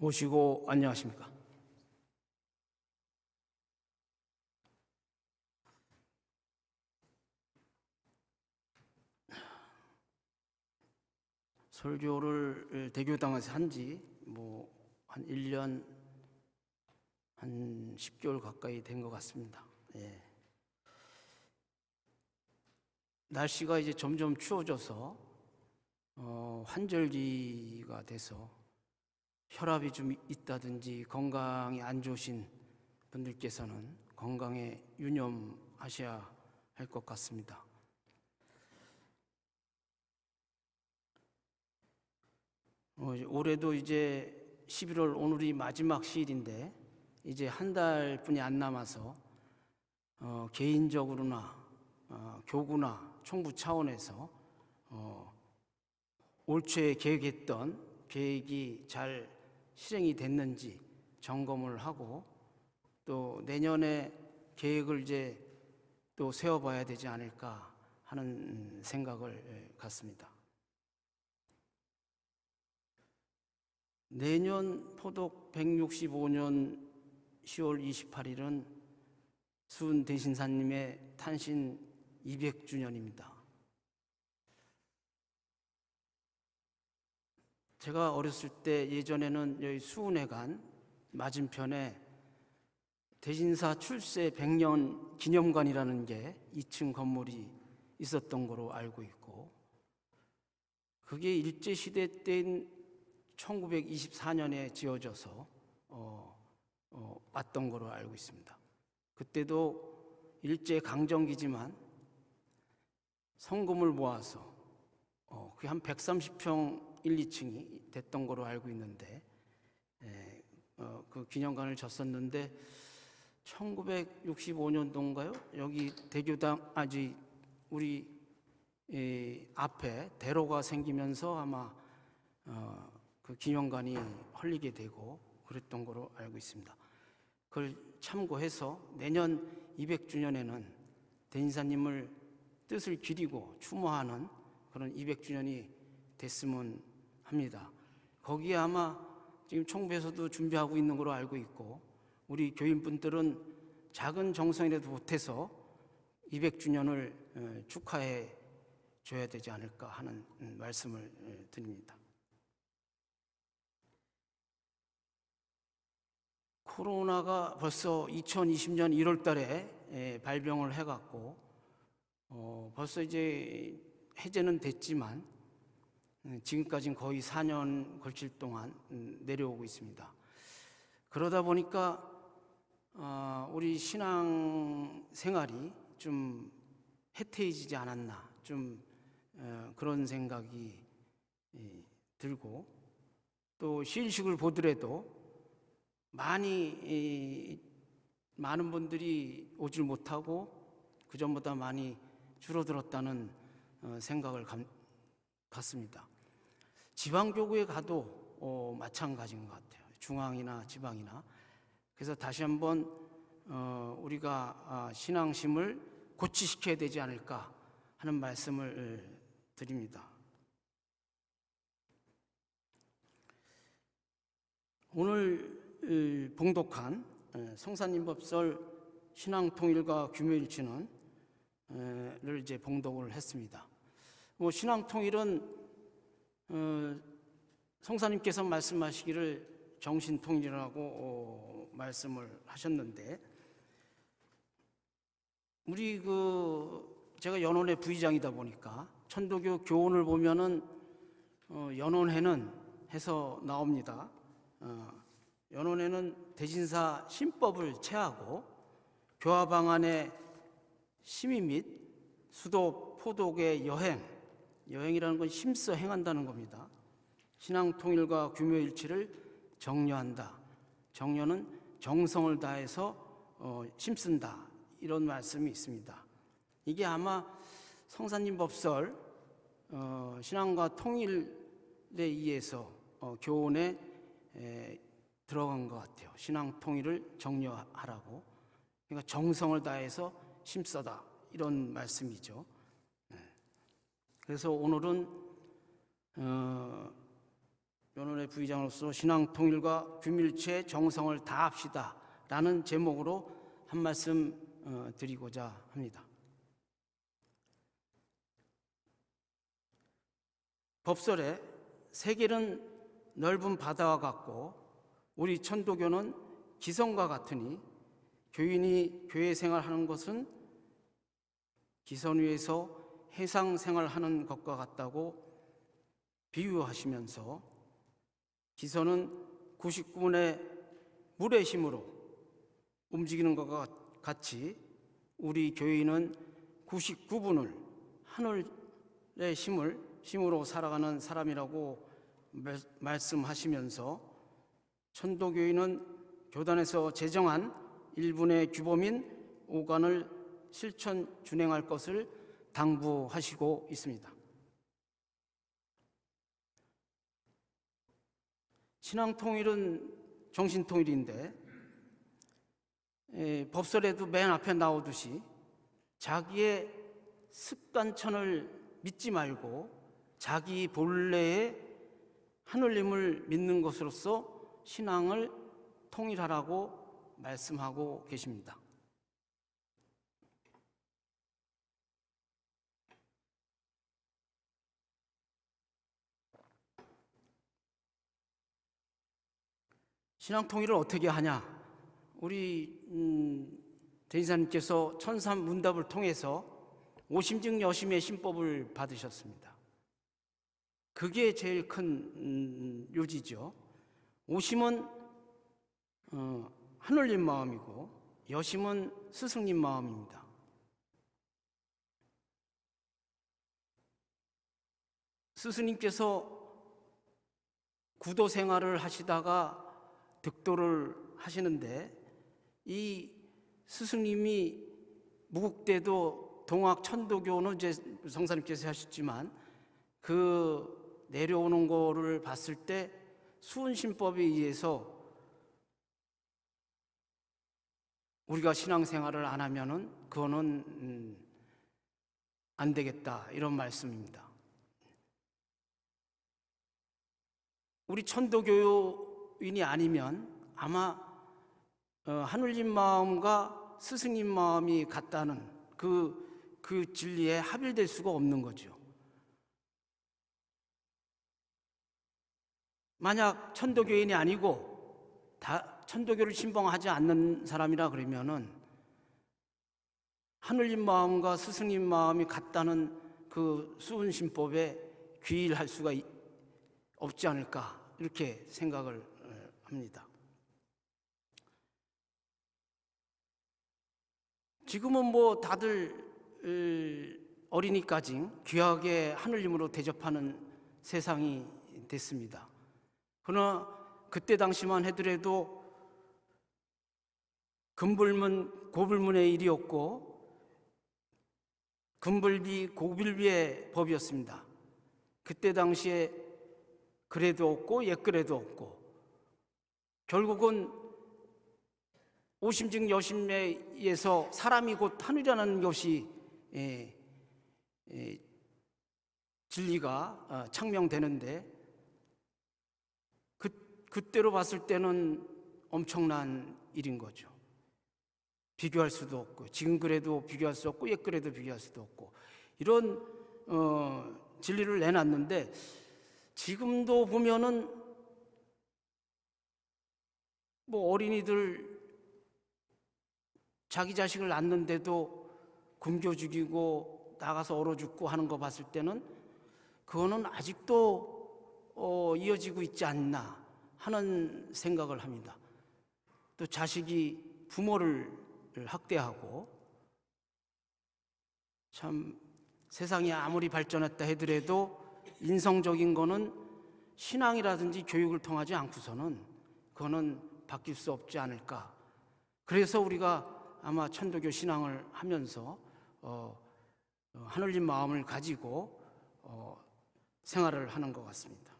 모시고 안녕하십니까. 설교를 대교당에서 한지 한 1년 한 10개월 가까이 된 것 같습니다. 예. 날씨가 이제 점점 추워져서 환절기가 돼서 혈압이 좀 있다든지 건강이 안 좋으신 분들께서는 건강에 유념하셔야 할 것 같습니다. 올해도 이제 11월 오늘이 마지막 시일인데 이제 한 달뿐이 안 남아서 개인적으로나 교구나 총부 차원에서 올 초에 계획했던 계획이 잘 실행이 됐는지 점검을 하고 또 내년에 계획을 이제 또 세워봐야 되지 않을까 하는 생각을 갖습니다. 내년 포독 165년 10월 28일은 수은 대신사님의 탄신 200주년입니다. 제가 어렸을 때 예전에는 여기 수은회관 맞은편에 대신사 출세 100년 기념관이라는 게 2층 건물이 있었던 거로 알고 있고, 그게 일제시대 때인 1924년에 지어져서 왔던 거로 알고 있습니다. 그때도 일제 강점기지만 성금을 모아서 그게 한 130평 1, 2층이 됐던 거로 알고 있는데 그 기념관을 졌었는데 1965년도인가요? 여기 대교당 우리 앞에 대로가 생기면서 아마 그 기념관이 헐리게 되고 그랬던 거로 알고 있습니다. 그걸 참고해서 내년 200주년에는 대인사님을 뜻을 기리고 추모하는 그런 200주년이 됐으면 합니다. 거기에 아마 지금 총부에서도 준비하고 있는 걸로 알고 있고, 우리 교인분들은 작은 정성이라도 보태서 200주년을 축하해 줘야 되지 않을까 하는 말씀을 드립니다. 코로나가 벌써 2020년 1월 달에 발병을 해갖고 벌써 이제 해제는 됐지만 지금까지는 거의 4년 걸칠 동안 내려오고 있습니다. 그러다 보니까 우리 신앙 생활이 좀 해태해지지 않았나, 좀 그런 생각이 들고, 또 시일식을 보더라도 많은 분들이 오질 못하고 그전보다 많이 줄어들었다는 생각을 갖습니다. 지방교구에 가도 마찬가지인 것 같아요. 중앙이나 지방이나. 그래서 다시 한번 우리가 신앙심을 고취시켜야 되지 않을까 하는 말씀을 드립니다. 오늘 봉독한 성사님법설 신앙통일과 규묘일치는 를 이제 봉독을 했습니다. 신앙통일은 성사님께서 말씀하시기를 정신통일이라고 말씀을 하셨는데, 우리 제가 연원회 부의장이다 보니까 천도교 교훈을 보면은 연원회는 해서 나옵니다. 연원회는 대신사 신법을 체하고 교화 방안의 심의 및 수도 포독의 여행이라는 건 힘써 행한다는 겁니다. 신앙통일과 규묘일치를 정려한다. 정려는 정성을 다해서 힘쓴다, 이런 말씀이 있습니다. 이게 아마 성사님 법설 신앙과 통일에 의해서 교훈에 들어간 것 같아요. 신앙 통일을 정려하라고. 그러니까 정성을 다해서 힘써다, 이런 말씀이죠. 그래서 오늘은 연원회 부의장으로서 신앙 통일과 규밀체 정성을 다합시다 라는 제목으로 한 말씀 드리고자 합니다. 법설에 세계는 넓은 바다와 같고 우리 천도교는 기성과 같으니 교인이 교회 생활하는 것은 기선 위에서 해상 생활하는 것과 같다고 비유하시면서 기선은 99분의 물의 힘으로 움직이는 것과 같이 우리 교인은 99분을 하늘의 힘으로 살아가는 사람이라고 말씀하시면서 천도교인은 교단에서 제정한 1분의 규범인 오간을 실천 준행할 것을 당부하시고 있습니다. 신앙통일은 정신통일인데 법설에도 맨 앞에 나오듯이 자기의 습관천을 믿지 말고 자기 본래의 하늘님을 믿는 것으로서 신앙을 통일하라고 말씀하고 계십니다. 신앙 통일을 어떻게 하냐? 우리 대인사님께서 천삼문답을 통해서 오심증 여심의 신법을 받으셨습니다. 그게 제일 큰 요지죠. 오심은 하늘님 마음이고 여심은 스승님 마음입니다. 스승님께서 구도 생활을 하시다가 득도를 하시는데 이 스승님이 무국대도 동학 천도교는 이제 성사님께서 하셨지만 그 내려오는 거를 봤을 때 수은신법에 의해서 우리가 신앙생활을 안 하면은 그거는 안 되겠다 이런 말씀입니다. 우리 천도교인이 아니면 아마 하늘님 마음과 스승님 마음이 같다는 그 진리에 합일될 수가 없는 거죠. 만약 천도교인이 아니고 다 천도교를 신봉하지 않는 사람이라 그러면은 하늘님 마음과 스승님 마음이 같다는 그 수은신법에 귀일할 수가 없지 않을까 이렇게 생각을 합니다. 지금은 뭐 다들 어린이까지 귀하게 하늘님으로 대접하는 세상이 됐습니다. 그러나 그때 당시만 하더라도 금불문 고불문의 일이었고 금불비 고불비의 법이었습니다. 그때 당시에 그래도 없고 옛그래도 없고 결국은 오심증 여심에 의해서 사람이 곧 하늘이라는 것이 진리가 창명되는데 그때로 봤을 때는 엄청난 일인 거죠. 비교할 수도 없고 지금 그래도 비교할 수 없고 옛 그래도 비교할 수도 없고 이런 진리를 내놨는데 지금도 보면은 뭐 어린이들 자기 자식을 낳는데도 굶겨 죽이고 나가서 얼어 죽고 하는 거 봤을 때는 그거는 아직도 이어지고 있지 않나 하는 생각을 합니다. 또 자식이 부모를 학대하고 참 세상이 아무리 발전했다 하더라도 인성적인 거는 신앙이라든지 교육을 통하지 않고서는 그거는 바뀔 수 없지 않을까. 그래서 우리가 아마 천도교 신앙을 하면서 하늘님 마음을 가지고 생활을 하는 것 같습니다.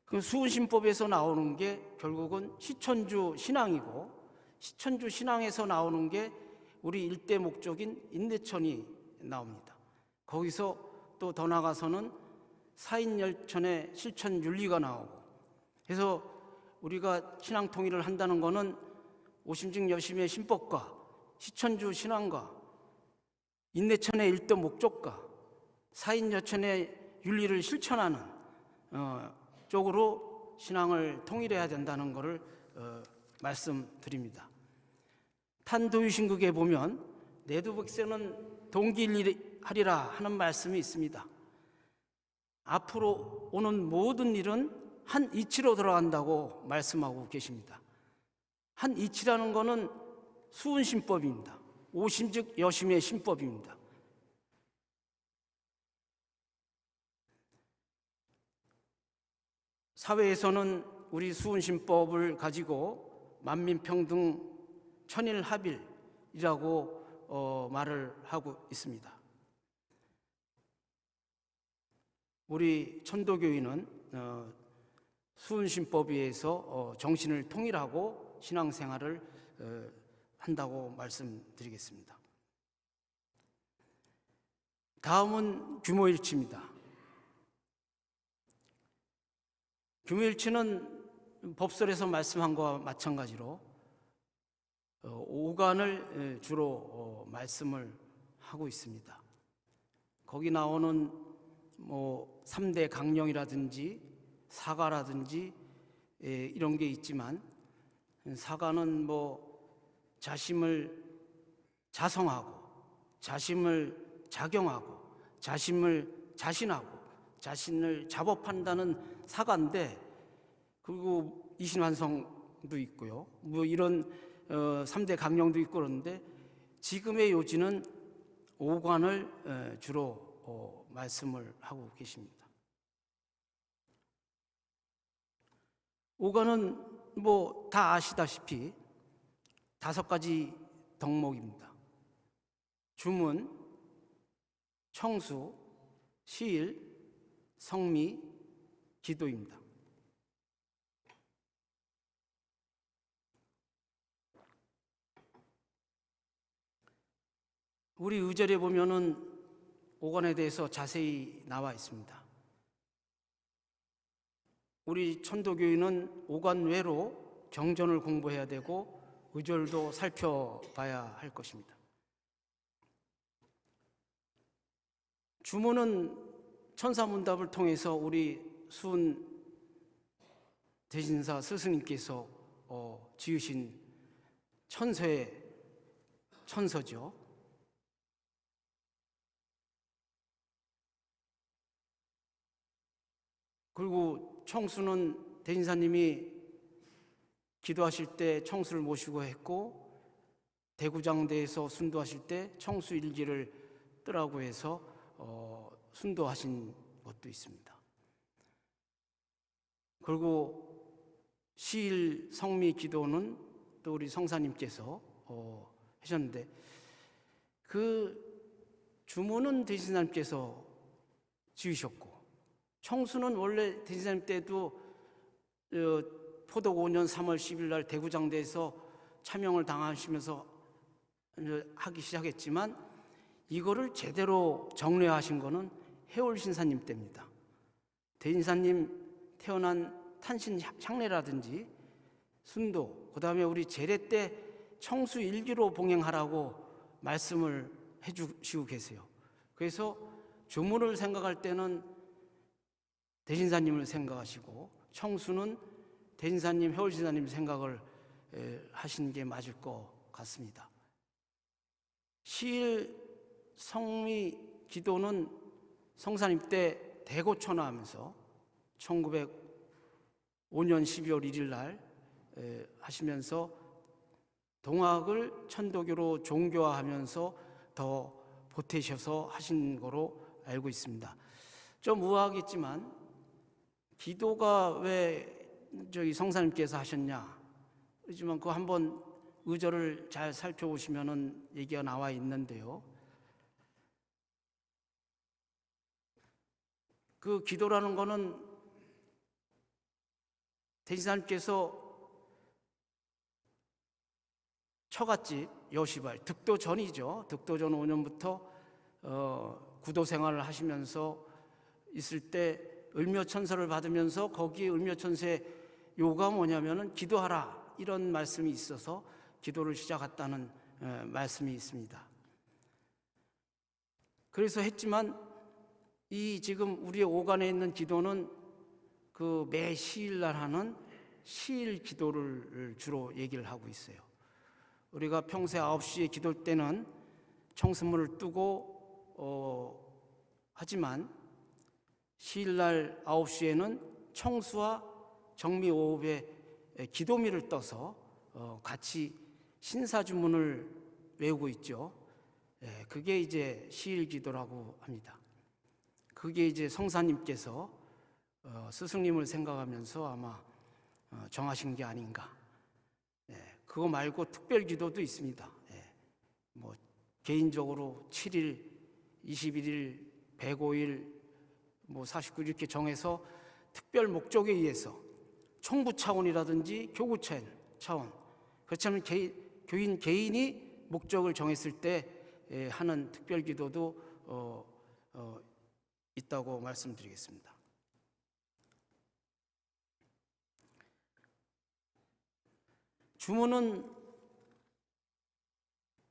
그 수은신법에서 나오는 게 결국은 시천주 신앙이고 시천주 신앙에서 나오는 게 우리 일대 목적인 인내천이 나옵니다. 거기서 또 더 나가서는 사인열천의 실천 윤리가 나오고, 그래서 우리가 신앙 통일을 한다는 것은 오심즉 여심의 신법과 시천주 신앙과 인내천의 일도 목적과 사인여천의 윤리를 실천하는 쪽으로 신앙을 통일해야 된다는 것을 말씀드립니다. 탄도유신극에 보면 내두백세는 동기일하리라 하는 말씀이 있습니다. 앞으로 오는 모든 일은 한 이치로 들어간다고 말씀하고 계십니다. 한 이치라는 것은 수은신법입니다. 오심즉 여심의 신법입니다. 사회에서는 우리 수은신법을 가지고 만민평등 천일합일이라고 말을 하고 있습니다. 우리 천도교인은 수은신법에 의해서 정신을 통일하고 신앙생활을 한다고 말씀드리겠습니다. 다음은 규모일치입니다. 규모일치는 법설에서 말씀한 것과 마찬가지로 오간을 주로 말씀을 하고 있습니다. 거기 나오는 3대 강령이라든지 사가라든지 이런 게 있지만, 사가는 자심을 자성하고, 자심을 작용하고, 자심을 자신하고, 자신을 작업한다는 사가인데, 그리고 이신환성도 있고요. 이런 3대 강령도 있고 그러는데, 지금의 요지는 오관을 주로 말씀을 하고 계십니다. 오관은 다 아시다시피 5가지 덕목입니다. 주문, 청수, 시일, 성미, 기도입니다. 우리 의절에 보면은 오관에 대해서 자세히 나와 있습니다. 우리 천도교인은 오관 외로 경전을 공부해야 되고 의절도 살펴봐야 할 것입니다. 주문은 천사문답을 통해서 우리 수은 대신사 스승님께서 지으신 천서의 천서죠. 그리고 청수는 대신사님이 기도하실 때 청수를 모시고 했고, 대구장대에서 순도하실 때 청수일기를 뜨라고 해서 순도하신 것도 있습니다. 그리고 시일 성미 기도는 또 우리 성사님께서 하셨는데, 그 주문은 대신사님께서 지으셨고, 청수는 원래 대신사님 때도 포독 5년 3월 10일 날 대구장대에서 차명을 당하시면서 하기 시작했지만, 이거를 제대로 정례하신 거는 해올 신사님 때입니다. 대신사님 태어난 탄신 향례라든지 순도, 그 다음에 우리 제례 때 청수 일기로 봉행하라고 말씀을 해주시고 계세요. 그래서 주문을 생각할 때는 대신사님을 생각하시고, 청수는 대신사님, 해월신사님 생각을 하시는 게 맞을 것 같습니다. 시일 성미 기도는 성사님 때 대고천하하면서 1905년 12월 1일 날 하시면서 동학을 천도교로 종교화하면서 더 보태셔서 하신 거로 알고 있습니다. 좀 우아하겠지만, 기도가 왜 성사님께서 하셨냐, 그렇지만 그거 한번 의절을 잘 살펴보시면은 얘기가 나와 있는데요. 그 기도라는 거는 대신사님께서 처갓집 여시발, 득도 전이죠. 득도 전 5년부터 구도 생활을 하시면서 있을 때 을묘천서를 받으면서 거기에 을묘천서의 요가 뭐냐면은 기도하라 이런 말씀이 있어서 기도를 시작했다는 말씀이 있습니다. 그래서 했지만 이 지금 우리의 오간에 있는 기도는 그 매 시일날 하는 시일 기도를 주로 얘기를 하고 있어요. 우리가 평소에 9시에 기도할 때는 청수문을 뜨고 하지만 시일날 9시에는 청수와 정미오업의 기도미를 떠서 같이 신사주문을 외우고 있죠. 그게 이제 시일 기도라고 합니다. 그게 이제 성사님께서 스승님을 생각하면서 아마 정하신 게 아닌가. 그거 말고 특별 기도도 있습니다. 뭐 개인적으로 7일, 21일, 105일, 뭐 49일 이렇게 정해서 특별 목적에 의해서 총부 차원이라든지 교구 차원, 그렇지 않으면 교인 개인이 목적을 정했을 때 하는 특별 기도도 있다고 말씀드리겠습니다. 주문은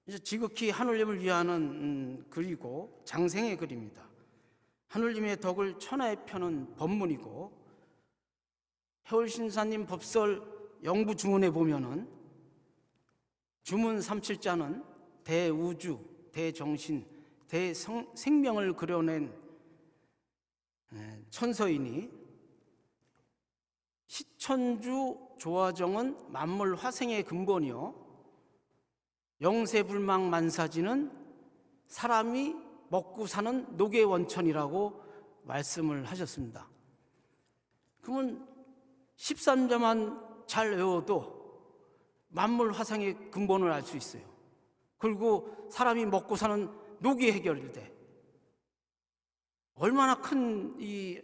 이제 지극히 하늘님을 위하는 글이고 장생의 글입니다. 하늘님의 덕을 천하에 펴는 법문이고, 해월신사님 법설 영부 주문에 보면은 주문 3칠자는 대우주, 대정신, 대생명을 그려낸 천서이니, 시천주 조화정은 만물 화생의 근본이요 영세불망 만사지는 사람이 먹고 사는 녹의 원천이라고 말씀을 하셨습니다. 그러면 13자만 잘 외워도 만물 화생의 근본을 알 수 있어요. 그리고 사람이 먹고 사는 녹이 해결돼. 얼마나 큰 이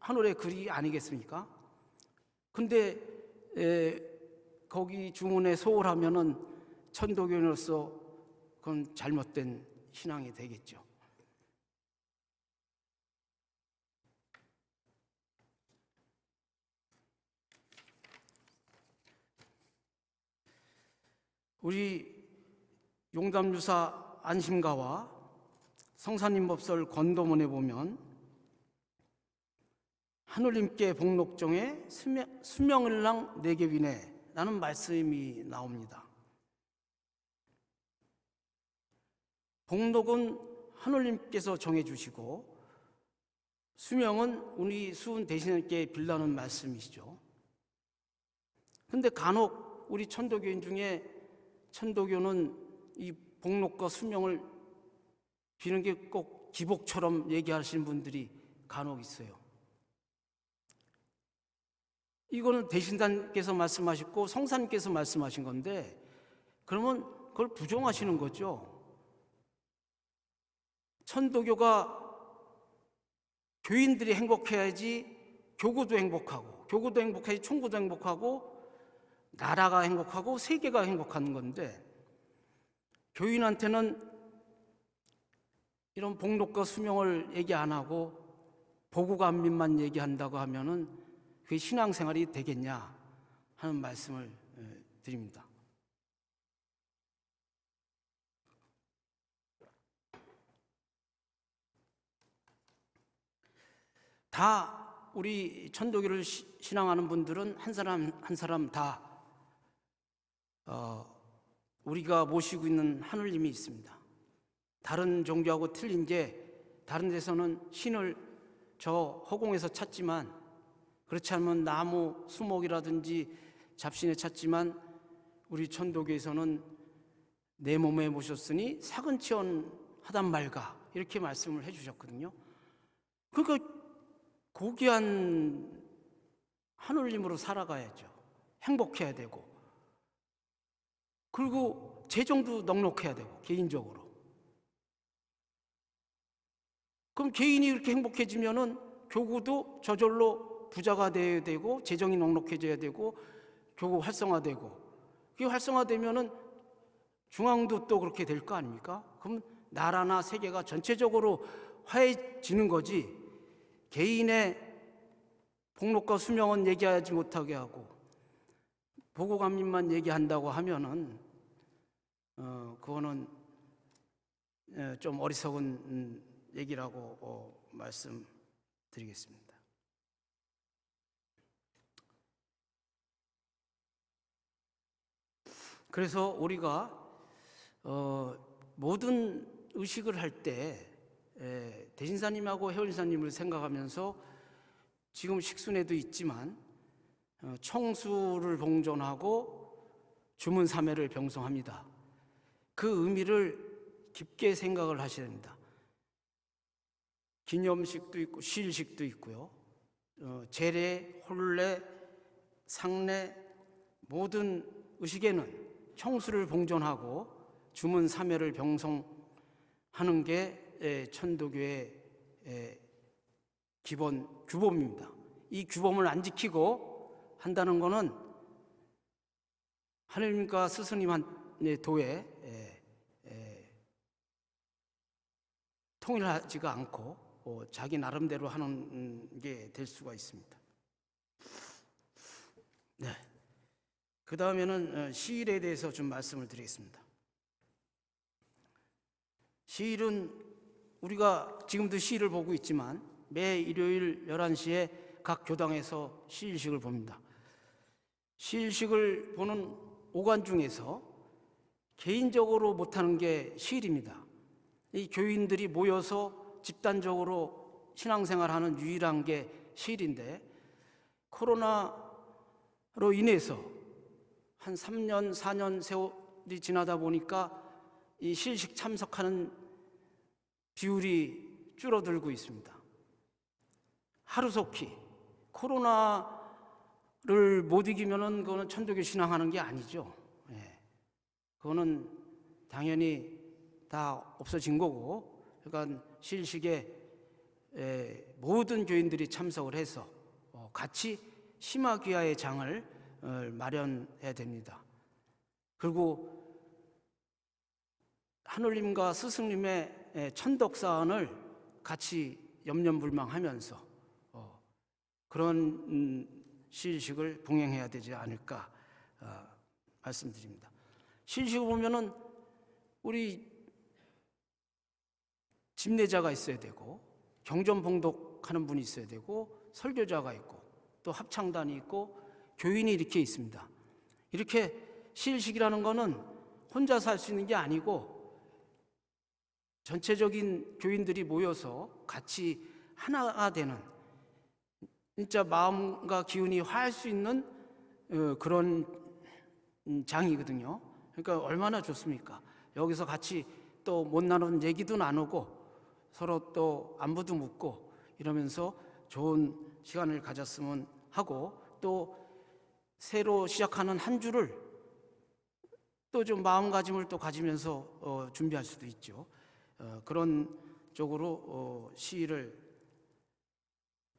하늘의 글이 아니겠습니까? 근데 거기 주문에 소홀하면은 천도교인으로서 그건 잘못된 신앙이 되겠죠. 우리 용담유사 안심가와 성사님 법설 권도문에 보면 하늘님께 복록정에 수명을랑 내게 위네 라는 말씀이 나옵니다. 복록은 하늘님께서 정해주시고 수명은 우리 수은 대신께 빌라는 말씀이시죠. 근데 간혹 우리 천도교인 중에 천도교는 이 복록과 수명을 비는 게 꼭 기복처럼 얘기하시는 분들이 간혹 있어요. 이거는 대신단께서 말씀하셨고 성사님께서 말씀하신 건데, 그러면 그걸 부정하시는 거죠. 천도교가 교인들이 행복해야지 교구도 행복하고, 교구도 행복해야지 총구도 행복하고, 나라가 행복하고 세계가 행복한 건데, 교인한테는 이런 복록과 수명을 얘기 안 하고 보고감민만 얘기한다고 하면은 그게 신앙생활이 되겠냐 하는 말씀을 드립니다. 다 우리 천도교를 신앙하는 분들은 한 사람 한 사람 다 우리가 모시고 있는 하늘님이 있습니다. 다른 종교하고 틀린 게, 다른 데서는 신을 저 허공에서 찾지만, 그렇지 않으면 나무, 수목이라든지 잡신에 찾지만, 우리 천도교에서는 내 몸에 모셨으니 사근치언하단 말가 이렇게 말씀을 해주셨거든요. 그러니까 고귀한 하늘님으로 살아가야죠. 행복해야 되고, 그리고 재정도 넉넉해야 되고, 개인적으로. 그럼 개인이 이렇게 행복해지면은 교구도 저절로 부자가 돼야 되고, 재정이 넉넉해져야 되고, 교구 활성화되고, 그게 활성화되면은 중앙도 또 그렇게 될 거 아닙니까? 그럼 나라나 세계가 전체적으로 화해지는 거지, 개인의 복록과 수명은 얘기하지 못하게 하고 보고감림만 얘기한다고 하면은 그거는 좀 어리석은 얘기라고 말씀드리겠습니다. 그래서 우리가 모든 의식을 할 때 대신사님하고 해월사님을 생각하면서 지금 식순에도 있지만 청수를 봉존하고 주문삼회를 병성합니다. 그 의미를 깊게 생각을 하셔야 됩니다. 기념식도 있고 시일식도 있고요. 제례, 혼례, 상례 모든 의식에는 청수를 봉존하고 주문삼회를 병성하는 게 천도교의 기본 규범입니다. 이 규범을 안 지키고 한다는 것은 하느님과 스승님의 도에 통일하지가 않고 자기 나름대로 하는 게 될 수가 있습니다. 네. 그 다음에는 시일에 대해서 좀 말씀을 드리겠습니다. 시일은 우리가 지금도 시일을 보고 있지만 매 일요일 11시에 각 교당에서 시일식을 봅니다. 시일식을 보는 오간 중에서 개인적으로 못하는 게 시일입니다. 이 교인들이 모여서 집단적으로 신앙생활하는 유일한 게 시일인데 코로나로 인해서 한 3년, 4년 세월이 지나다 보니까 이 시일식 참석하는 비율이 줄어들고 있습니다. 하루속히 코로나를 못 이기면은 그거는 천도교 신앙하는 게 아니죠. 그거는 당연히 다 없어진 거고, 그러니까 시일식에 모든 교인들이 참석을 해서 같이 심화귀하의 장을 마련해야 됩니다. 그리고 하느님과 스승님의 천덕사안을 같이 염려불망하면서 그런 시일식을 봉행해야 되지 않을까 말씀드립니다. 시일식을 보면은 우리 집례자가 있어야 되고 경전봉독하는 분이 있어야 되고 설교자가 있고 또 합창단이 있고 교인이 이렇게 있습니다. 이렇게 시일식이라는 거는 혼자서 할 수 있는 게 아니고 전체적인 교인들이 모여서 같이 하나가 되는 진짜 마음과 기운이 화할 수 있는 그런 장이거든요. 그러니까 얼마나 좋습니까? 여기서 같이 또 못 나눈 얘기도 나누고 서로 또 안부도 묻고 이러면서 좋은 시간을 가졌으면 하고 또 새로 시작하는 한 주를 또 좀 마음가짐을 또 가지면서 준비할 수도 있죠. 그런 쪽으로 시일을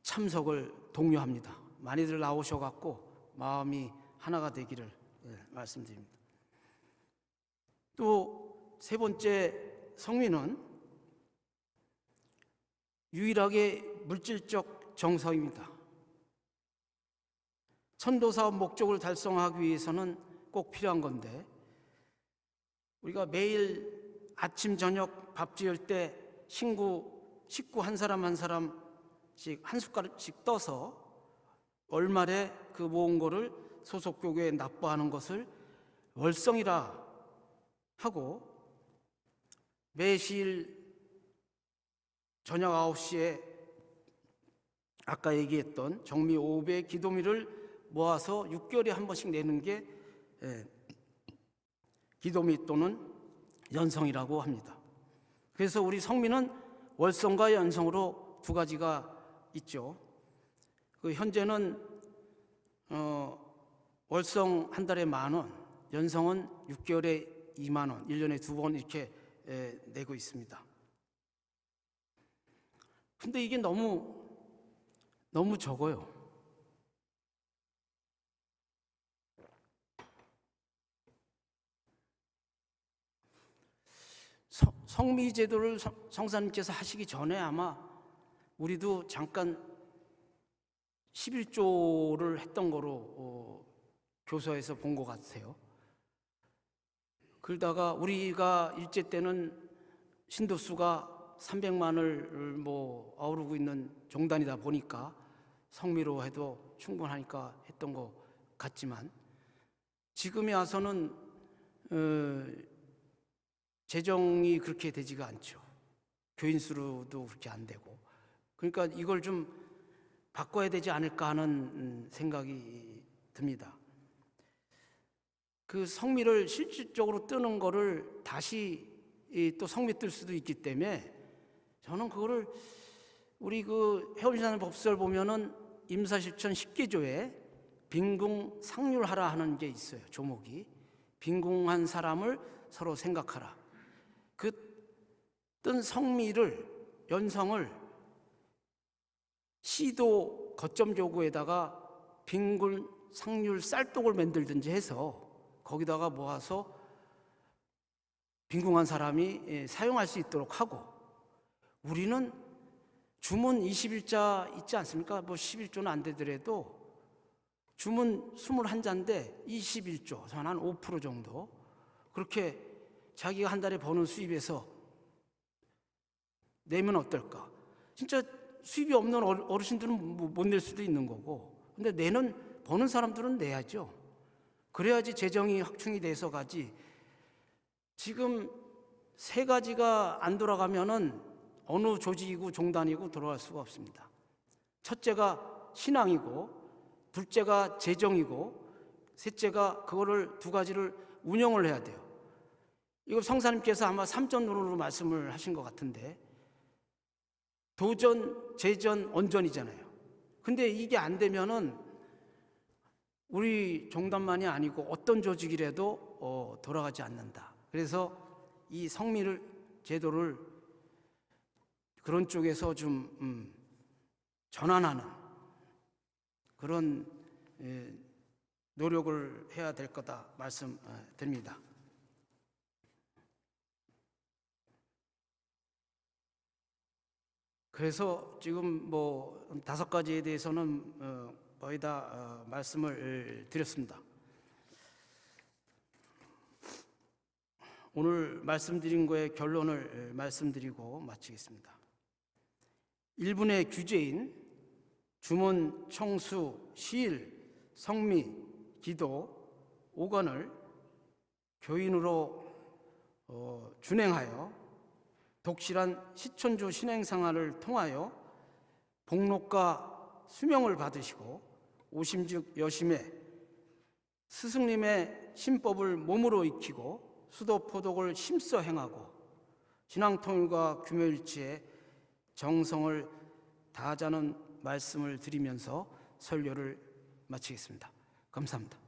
참석을 독려합니다. 많이들 나오셔갖고 마음이 하나가 되기를 말씀드립니다. 또 세 번째 성미는 유일하게 물질적 정서입니다. 천도사업 목적을 달성하기 위해서는 꼭 필요한 건데 우리가 매일 아침 저녁 밥 지을 때 식구 한 사람 한 사람씩 한 숟가락씩 떠서 월말에 그 모은 거를 소속 교회에 납부하는 것을 월성이라 하고 매시일 저녁 9시에 아까 얘기했던 정미 5배 기도미를 모아서 6개월에 한 번씩 내는 게 기도미 또는 연성이라고 합니다. 그래서 우리 성미는 월성과 연성으로 두 가지가 있죠. 현재는 월성 한 달에 10,000원, 연성은 6개월에 20,000원, 1년에 2번 이렇게 내고 있습니다. 근데 이게 너무 적어요. 성미 제도를 성사님께서 하시기 전에 아마 우리도 잠깐 11조를 했던 거로 교서에서 본 것 같아요. 그러다가 우리가 일제 때는 신도수가 300만을 뭐 아우르고 있는 종단이다 보니까 성미로 해도 충분하니까 했던 것 같지만, 지금에 와서는 재정이 그렇게 되지가 않죠. 교인 수로도 그렇게 안 되고. 그러니까 이걸 좀 바꿔야 되지 않을까 하는 생각이 듭니다. 그 성미를 실질적으로 뜨는 거를 다시 또 성미 뜰 수도 있기 때문에, 저는 그거를 우리 그 해월신앙 법설 보면은 임사실천 10개조에 빈궁 상률하라 하는 게 있어요. 조목이 빈궁한 사람을 서로 생각하라. 그 뜬 성미를, 연성을 시도 거점 조구에다가 빈궁 상률 쌀독을 만들든지 해서 거기다가 모아서 빈궁한 사람이 사용할 수 있도록 하고, 우리는 주문 21자 있지 않습니까? 뭐 11조는 안 되더라도 주문 21자인데 21조, 한 5% 정도 그렇게 자기가 한 달에 버는 수입에서 내면 어떨까? 진짜 수입이 없는 어르신들은 못 낼 수도 있는 거고, 근데 버는 사람들은 내야죠. 그래야지 재정이 확충이 돼서 가지. 지금 세 가지가 안 돌아가면은 어느 조직이고 종단이고 돌아갈 수가 없습니다. 첫째가 신앙이고, 둘째가 재정이고, 셋째가 그거를 두 가지를 운영을 해야 돼요. 이거 성사님께서 아마 3전으로 말씀을 하신 것 같은데, 도전, 재전, 언전이잖아요. 근데 이게 안 되면은 우리 종단만이 아니고 어떤 조직이라도 돌아가지 않는다. 그래서 이 성미를 제도를 그런 쪽에서 좀 전환하는 그런 노력을 해야 될 거다 말씀드립니다. 그래서 지금 뭐 5가지에 대해서는 거의 다 말씀을 드렸습니다. 오늘 말씀드린 거의 결론을 말씀드리고 마치겠습니다. 1분의 규제인 주문, 청수, 시일, 성미, 기도 5권을 교인으로 준행하여 독실한 시천조 신행생활을 통하여 복록과 수명을 받으시고 오심즉 여심에 스승님의 신법을 몸으로 익히고 수도포독을 힘써 행하고 신앙통일과 규묘일치에 정성을 다하자는 말씀을 드리면서 설교를 마치겠습니다. 감사합니다.